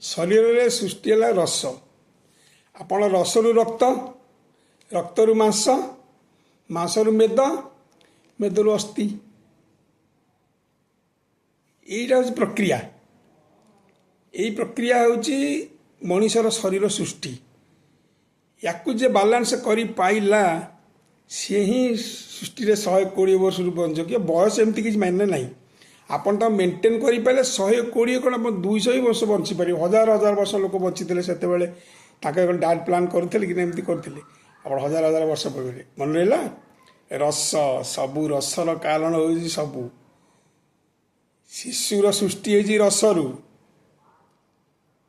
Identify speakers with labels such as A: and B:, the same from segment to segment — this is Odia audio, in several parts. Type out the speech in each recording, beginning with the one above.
A: ଶରୀରରେ ସୃଷ୍ଟି ହେଲା ରସ। ଆପଣ ରସରୁ ରକ୍ତ, ରକ୍ତରୁ ମାଂସ, ମାଂସରୁ ମେଦ, ମେଦରୁ ଅସ୍ଥି। এইটা ହେଉଛି ପ୍ରକ୍ରିୟା। এই ପ୍ରକ୍ରିୟା ହେଉଛି ମଣିଷର ଶରୀର ସୃଷ୍ଟି। ୟାକୁ ଯେ ବାଲାନ୍ସ କରି ପାଇଲା ସିଏ ହିଁ ସୃଷ୍ଟିରେ 120 ବର୍ଷରୁ ବଞ୍ଚିବ। ବୟସ ଏମିତି କିଛି ମାନେ ନାହିଁ। ଆପଣ ତାକୁ ମେଣ୍ଟେନ୍ କରିପାରିଲେ 120 କ'ଣ ଆପଣ 200 ବର୍ଷ ବଞ୍ଚିପାରିବେ। ହଜାର ହଜାର ବର୍ଷ ଲୋକ ବଞ୍ଚିଥିଲେ ସେତେବେଳେ। ତାଙ୍କ ଡାଏଟ୍ ପ୍ଲାନ୍ କରୁଥିଲେ କି ନା ଏମିତି କରୁଥିଲେ। ଆପଣ ହଜାର ହଜାର ବର୍ଷ ପରେ ମନେ ରହିଲା। ରସ, ସବୁ ରସର କାରଣ ହେଉଛି ସବୁ। ଶିଶୁର ସୃଷ୍ଟି ହେଇଛି ରସରୁ।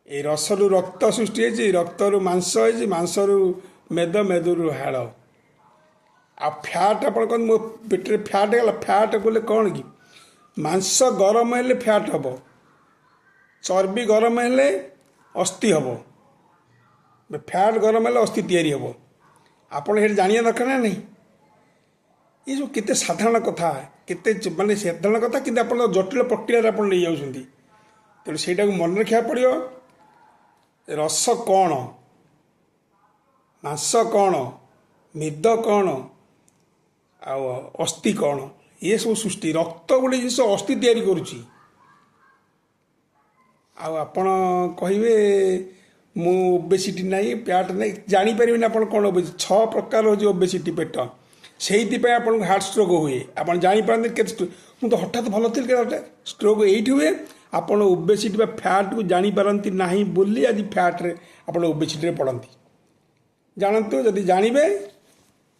A: এই ରସରୁ ରକ୍ତ ସୃଷ୍ଟି ହେଇଛି, ରକ୍ତରୁ ମାଂସ ହେଇଛି, ମାଂସରୁ ମେଦ, ମେଦରୁ ହାଡ଼। ଆଉ ଫ୍ୟାଟ୍ ଆପଣ କହନ୍ତି ମୋ ପେଟରେ ଫ୍ୟାଟ୍ ହେଇଗଲା। ଫ୍ୟାଟ୍ କହିଲେ କ'ଣ କି? ମାଂସ ଗରମ ହେଲେ ଫ୍ୟାଟ୍ ହେବ, ଚର୍ବି ଗରମ ହେଲେ ଅସ୍ଥି ହେବ, ଫ୍ୟାଟ୍ ଗରମ ହେଲେ ଅସ୍ଥି ତିଆରି ହେବ। ଆପଣ ସେଇଟା ଜାଣିବା ଦରକାର ନା ନାହିଁ। ଏସବୁ କେତେ ସାଧାରଣ କଥା, କେତେ ମାନେ ସାଧାରଣ କଥା, କିନ୍ତୁ ଆପଣ ଜଟିଳ ପ୍ରକ୍ରିୟାରେ ଆପଣ ନେଇଯାଉଛନ୍ତି। ତେଣୁ ସେଇଟାକୁ ମନେ ରଖିବାକୁ ପଡ଼ିବ। ରସ କ'ଣ, ମାଂସ କ'ଣ, ମେଦ କ'ଣ, ଆଉ ଅସ୍ଥି କ'ଣ, ଏସବୁ ସୃଷ୍ଟି। ରକ୍ତ ଗୋଟେ ଜିନିଷ ଅସ୍ଥି ତିଆରି କରୁଛି। ଆଉ ଆପଣ କହିବେ ମୁଁ ଓବେସିଟି ନାହିଁ, ଫ୍ୟାଟ୍ ନାହିଁ, ଜାଣିପାରିବେନି ଆପଣ କ'ଣ ଓବେସିଟି। 6 ପ୍ରକାର ହେଉଛି ଓବେସିଟି ପେଟ। ସେଇଥିପାଇଁ ଆପଣଙ୍କୁ ହାର୍ଟ ଷ୍ଟ୍ରୋକ୍ ହୁଏ। ଆପଣ ଜାଣିପାରନ୍ତି କେତେ ମୁଁ ତ ହଠାତ୍ ଭଲ ଥିଲି, କେତେ ଷ୍ଟ୍ରୋକ୍ ଏଇଠି ହୁଏ। ଆପଣ ଓବେସିଟି ବା ଫ୍ୟାଟ୍କୁ ଜାଣିପାରନ୍ତି ନାହିଁ ବୋଲି ଆଜି ଫ୍ୟାଟ୍ରେ ଆପଣ ଓବେସିଟିରେ ପଡ଼ନ୍ତି। ଜାଣନ୍ତୁ, ଯଦି ଜାଣିବେ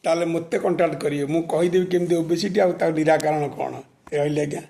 A: ତାହେଲେ ମୋତେ କଣ୍ଟାକ୍ଟ କରିବେ। ମୁଁ କହିଦେବି କେମିତି ଓବେସିଟି ଆଉ ତାର ନିରାକରଣ କ'ଣ। ରହିଲି ଆଜ୍ଞା।